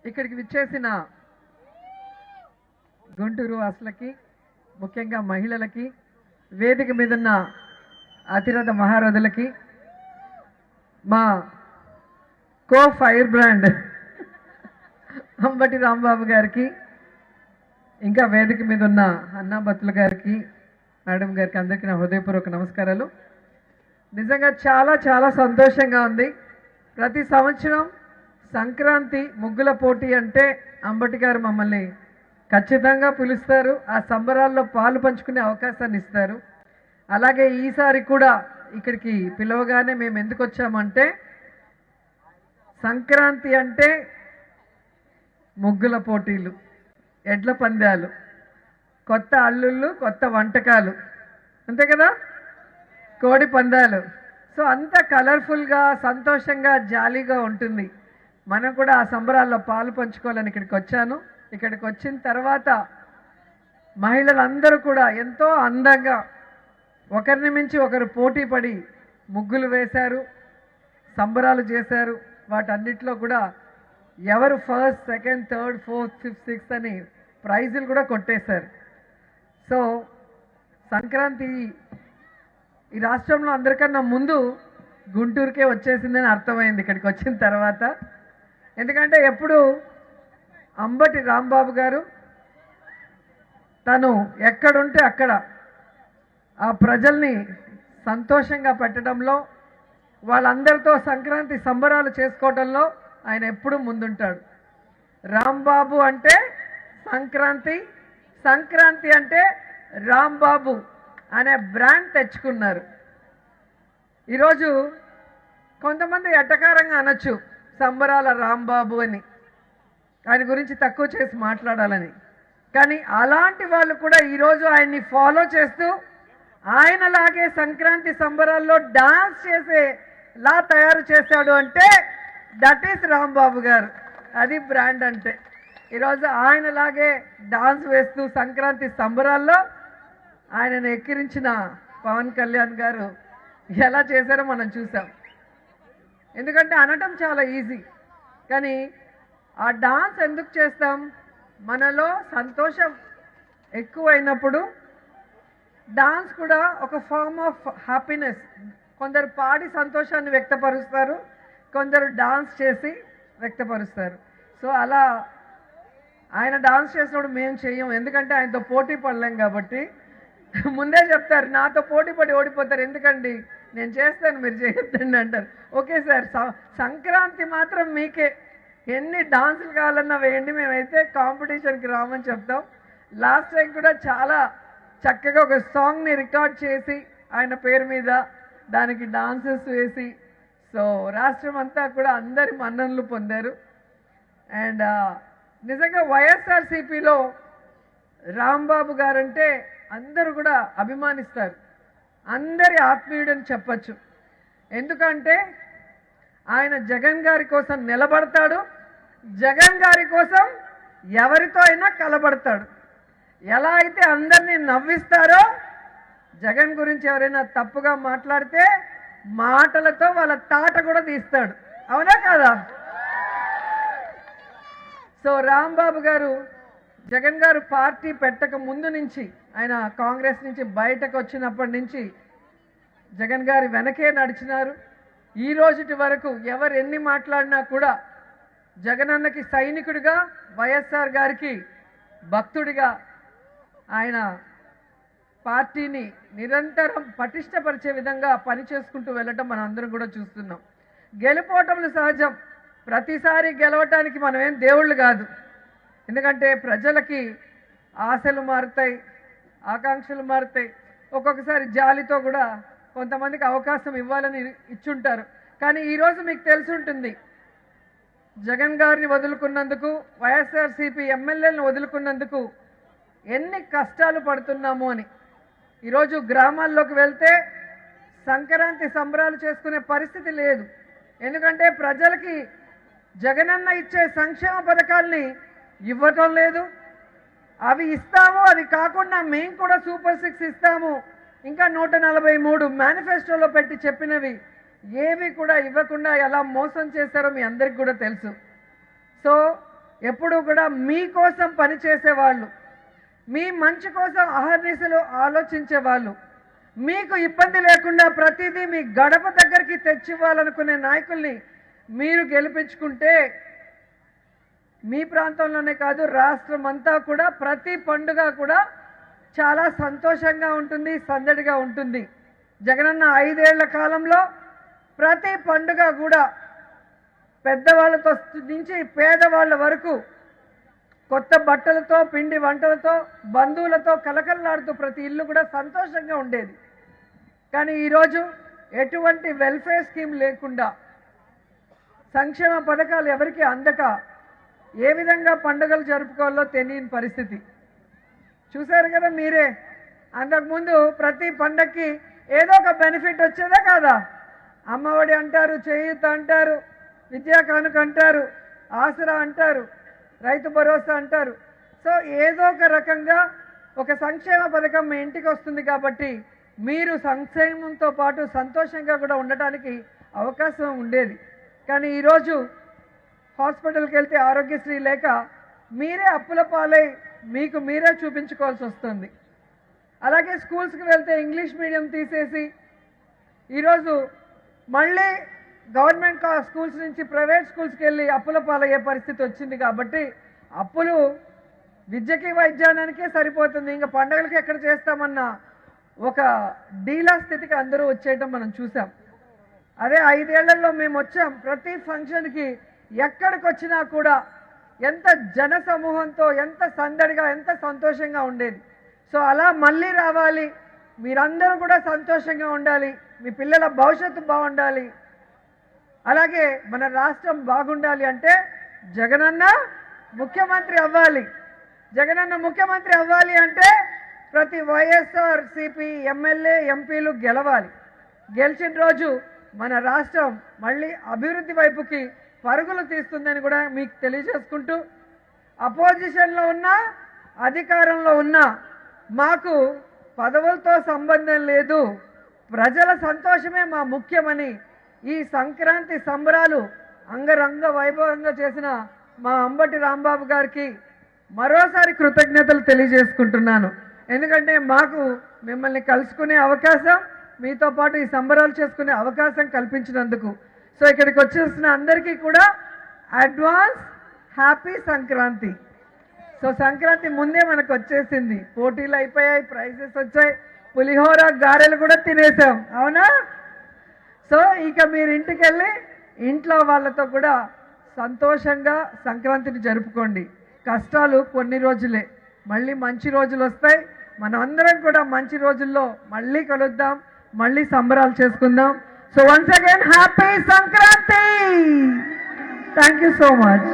ఇక్కడికి విచ్చేసిన గుంటూరు వాసులకి, ముఖ్యంగా మహిళలకి, వేదిక మీదున్న అతిరథ మహారథులకి, మా కో ఫైర్ బ్రాండ్ అంబటి రాంబాబు గారికి, ఇంకా వేదిక మీద ఉన్న అన్నాబత్తుల గారికి, మేడం గారికి, అందరికీ నా హృదయపూర్వక నమస్కారాలు. నిజంగా చాలా చాలా సంతోషంగా ఉంది. ప్రతి సంవత్సరం సంక్రాంతి ముగ్గుల పోటీ అంటే అంబటి గారు మమ్మల్ని ఖచ్చితంగా పిలుస్తారు, ఆ సంబరాల్లో పాలు పంచుకునే అవకాశాన్ని ఇస్తారు. అలాగే ఈసారి కూడా ఇక్కడికి పిలవగానే మేము ఎందుకు వచ్చామంటే, సంక్రాంతి అంటే ముగ్గుల పోటీలు, ఎడ్ల పందాలు, కొత్త అల్లుళ్ళు, కొత్త వంటకాలు, అంతే కదా, కోడి పందాలు. సో అంత కలర్ఫుల్గా, సంతోషంగా, జాలీగా ఉంటుంది. మనం కూడా ఆ సంబరాల్లో పాలు పంచుకోవాలని ఇక్కడికి వచ్చాను. ఇక్కడికి వచ్చిన తర్వాత మహిళలందరూ కూడా ఎంతో అందంగా ఒకరిని మించి ఒకరు పోటీ పడి ముగ్గులు వేశారు, సంబరాలు చేశారు. వాటన్నిటిలో కూడా ఎవరు first, second, third, fourth, fifth, sixth అని ప్రైజులు కూడా కొట్టేశారు. సో సంక్రాంతి ఈ రాష్ట్రంలో అందరికన్నా ముందు గుంటూరుకే వచ్చేసిందని అర్థమైంది ఇక్కడికి వచ్చిన తర్వాత. ఎందుకంటే ఎప్పుడు అంబటి రాంబాబు గారు తను ఎక్కడుంటే అక్కడ ఆ ప్రజల్ని సంతోషంగా పెట్టడంలో, వాళ్ళందరితో సంక్రాంతి సంబరాలు చేసుకోవడంలో ఆయన ఎప్పుడూ ముందుంటాడు. రాంబాబు అంటే సంక్రాంతి, సంక్రాంతి అంటే రాంబాబు అనే బ్రాండ్ తెచ్చుకున్నారు. ఈరోజు కొంతమంది ఎట్టకారంగా అనొచ్చు సంబరాల రాంబాబు అని, ఆయన గురించి తక్కువ చేసి మాట్లాడాలని. కానీ అలాంటి వాళ్ళు కూడా ఈరోజు ఆయన్ని ఫాలో చేస్తూ ఆయనలాగే సంక్రాంతి సంబరాల్లో డాన్స్ చేసేలా తయారు చేశాడు అంటే దట్ ఈస్ రాంబాబు గారు. అది బ్రాండ్ అంటే. ఈరోజు ఆయనలాగే డాన్స్ వేస్తూ సంక్రాంతి సంబరాల్లో ఆయనను ఎక్కిరించిన పవన్ కళ్యాణ్ గారు ఎలా చేశారో మనం చూసాం. ఎందుకంటే అనటం చాలా ఈజీ, కానీ ఆ డాన్స్ ఎందుకు చేస్తాం? మనలో సంతోషం ఎక్కువైనప్పుడు డాన్స్ కూడా ఒక ఫార్మ్ ఆఫ్ హ్యాపీనెస్. కొందరు పాడి సంతోషాన్ని వ్యక్తపరుస్తారు, కొందరు డాన్స్ చేసి వ్యక్తపరుస్తారు. సో అలా ఆయన డాన్స్ చేసినప్పుడు మేము చెయ్యం, ఎందుకంటే ఆయనతో పోటీ పడలేం కాబట్టి. ముందే చెప్తారు, నాతో పోటీ పడి ఓడిపోతారు, ఎందుకండి నేను చేస్తాను మీరు చేయొద్దండి అంటారు. ఓకే సార్, సంక్రాంతి మాత్రం మీకే, ఎన్ని డాన్సులు కావాలన్నా వేయండి, మేమైతే కాంపిటీషన్కి రామని చెప్తాం. లాస్ట్ టైం కూడా చాలా చక్కగా ఒక సాంగ్ని రికార్డ్ చేసి ఆయన పేరు మీద దానికి డాన్సెస్ వేసి, సో రాష్ట్రం అంతా కూడా అందరి మన్ననలు పొందారు. అండ్ నిజంగా వైఎస్ఆర్సీపీలో రాంబాబు గారంటే అందరూ కూడా అభిమానిస్తారు, అందరి ఆత్మీయుడని చెప్పచ్చు. ఎందుకంటే ఆయన జగన్ గారి కోసం నిలబడతాడు, జగన్ గారి కోసం ఎవరితో అయినా కలబడతాడు. ఎలా అయితే అందరినీ నవ్విస్తారో, జగన్ గురించి ఎవరైనా తప్పుగా మాట్లాడితే మాటలతో వాళ్ళ తాట కూడా తీస్తాడు. అవునా కాదా? సో రాంబాబు గారు జగన్ గారు పార్టీ పెట్టక ముందు నుంచి, ఆయన కాంగ్రెస్ నుంచి బయటకు వచ్చినప్పటి నుంచి జగన్ గారి వెనకే నడిచినారు. ఈ రోజుటి వరకు ఎవరు ఎన్ని మాట్లాడినా కూడా జగనన్నకి సైనికుడిగా, వైఎస్ఆర్ గారికి భక్తుడిగా ఆయన పార్టీని నిరంతరం పటిష్టపరిచే విధంగా పనిచేసుకుంటూ వెళ్ళటం మనం అందరం కూడా చూస్తున్నాం. గెలుపోవటములు సహజం, ప్రతిసారి గెలవటానికి మనం ఏం దేవుళ్ళు కాదు. ఎందుకంటే ప్రజలకి ఆశలు మారుతాయి, ఆకాంక్షలు మారుతాయి. ఒక్కొక్కసారి జాలితో కూడా కొంతమందికి అవకాశం ఇవ్వాలని ఇచ్చుంటారు. కానీ ఈరోజు మీకు తెలిసి ఉంటుంది, జగన్ గారిని వదులుకున్నందుకు, వైఎస్ఆర్సీపీ ఎమ్మెల్యేలను వదులుకున్నందుకు ఎన్ని కష్టాలు పడుతున్నాము అని. ఈరోజు గ్రామాల్లోకి వెళ్తే సంక్రాంతి సంబరాలు చేసుకునే పరిస్థితి లేదు. ఎందుకంటే ప్రజలకి జగనన్న ఇచ్చే సంక్షేమ పథకాల్ని ఇవ్వటం లేదు. అవి ఇస్తాము, అది కాకుండా మేము కూడా సూపర్ 6 ఇస్తాము, ఇంకా 143 మేనిఫెస్టోలో పెట్టి చెప్పినవి ఏవి కూడా ఇవ్వకుండా ఎలా మోసం చేశారో మీ అందరికి కూడా తెలుసు. సో ఎప్పుడూ కూడా మీకోసం పనిచేసేవాళ్ళు, మీ మంచి కోసం అహర్నిశలు ఆలోచించేవాళ్ళు, మీకు ఇబ్బంది లేకుండా ప్రతిదీ మీ గడప దగ్గరికి తెచ్చివ్వాలనుకునే నాయకుల్ని మీరు గెలిపించుకుంటే మీ ప్రాంతంలోనే కాదు రాష్ట్రం అంతా కూడా ప్రతి పండుగ కూడా చాలా సంతోషంగా ఉంటుంది, సందడిగా ఉంటుంది. జగనన్న 5 ఏళ్ల కాలంలో ప్రతి పండుగ కూడా పెద్దవాళ్ళతో నుంచి పేదవాళ్ళ వరకు కొత్త బట్టలతో, పిండి వంటలతో, బంధువులతో కలకలలాడుతూ ప్రతి ఇల్లు కూడా సంతోషంగా ఉండేది. కానీ ఈరోజు ఎటువంటి వెల్ఫేర్ స్కీమ్ లేకుండా, సంక్షేమ పథకాలు ఎవరికి అందక ఏ విధంగా పండుగలు జరుపుకోవాలో తెలియని పరిస్థితి చూశారు కదా మీరే. అంతకుముందు ప్రతి పండగకి ఏదో ఒక బెనిఫిట్ వచ్చేదా కాదా? అమ్మఒడి అంటారు, చేయూత అంటారు, విద్యా కానుక అంటారు, ఆసరా అంటారు, రైతు భరోసా అంటారు. సో ఏదో ఒక రకంగా ఒక సంక్షేమ పథకం మీ ఇంటికి వస్తుంది కాబట్టి మీరు సంక్షేమంతో పాటు సంతోషంగా కూడా ఉండటానికి అవకాశం ఉండేది. కానీ ఈరోజు హాస్పిటల్కి వెళ్తే ఆరోగ్యశ్రీ లేక మీరే అప్పుల పాలై మీకు మీరే చూపించుకోవాల్సి వస్తుంది. అలాగే స్కూల్స్కి వెళ్తే ఇంగ్లీష్ మీడియం తీసేసి ఈరోజు మళ్ళీ గవర్నమెంట్ స్కూల్స్ నుంచి ప్రైవేట్ స్కూల్స్కి వెళ్ళి అప్పుల పాలయ్యే పరిస్థితి వచ్చింది. కాబట్టి అప్పులు విద్యకి వైద్యానికే సరిపోతుంది, ఇంకా పండుగలకి ఎక్కడ చేస్తామన్న ఒక డీలా స్థితికి అందరూ వచ్చేయటం మనం చూసాం. అదే 5 ఏళ్లలో మేము వచ్చాం, ప్రతి ఫంక్షన్కి ఎక్కడికి వచ్చినా కూడా ఎంత జన సమూహంతో, ఎంత సందడిగా, ఎంత సంతోషంగా ఉండేది. సో అలా మళ్ళీ రావాలి, మీరందరూ కూడా సంతోషంగా ఉండాలి, మీ పిల్లల భవిష్యత్తు బాగుండాలి, అలాగే మన రాష్ట్రం బాగుండాలి అంటే జగనన్న ముఖ్యమంత్రి అవ్వాలి. జగనన్న ముఖ్యమంత్రి అవ్వాలి అంటే ప్రతి వైఎస్ఆర్సీపీ ఎమ్మెల్యే, ఎంపీలు గెలవాలి. గెలిచిన రోజు మన రాష్ట్రం మళ్ళీ అభివృద్ధి వైపుకి పరుగులు తీస్తుందని కూడా మీకు తెలియజేసుకుంటూ, అపోజిషన్లో ఉన్నా అధికారంలో ఉన్నా మాకు పదవులతో సంబంధం లేదు, ప్రజల సంతోషమే మా ముఖ్యమని ఈ సంక్రాంతి సంబరాలు అంగరంగ వైభవంగా చేసిన మా అంబటి రాంబాబు గారికి మరోసారి కృతజ్ఞతలు తెలియజేసుకుంటున్నాను. ఎందుకంటే మాకు మిమ్మల్ని కలుసుకునే అవకాశం, మీతో పాటు ఈ సంబరాలు చేసుకునే అవకాశం కల్పించినందుకు. సో ఇక్కడికి వచ్చేసిన అందరికీ కూడా advance happy Sankranti. So Sankranti ముందే మనకు వచ్చేసింది, పోటీలు అయిపోయాయి, ప్రైజెస్ వచ్చాయి, పులిహోర గారెలు కూడా తినేసాం, అవునా? సో ఇక మీరు ఇంటికి వెళ్ళి ఇంట్లో వాళ్ళతో కూడా సంతోషంగా సంక్రాంతిని జరుపుకోండి. కష్టాలు కొన్ని రోజులే, మళ్ళీ మంచి రోజులు వస్తాయి. మనం అందరం కూడా మంచి రోజుల్లో మళ్ళీ కలుద్దాం, మళ్ళీ సంబరాలు చేసుకుందాం. So once again happy Sankranti. Thank you so much.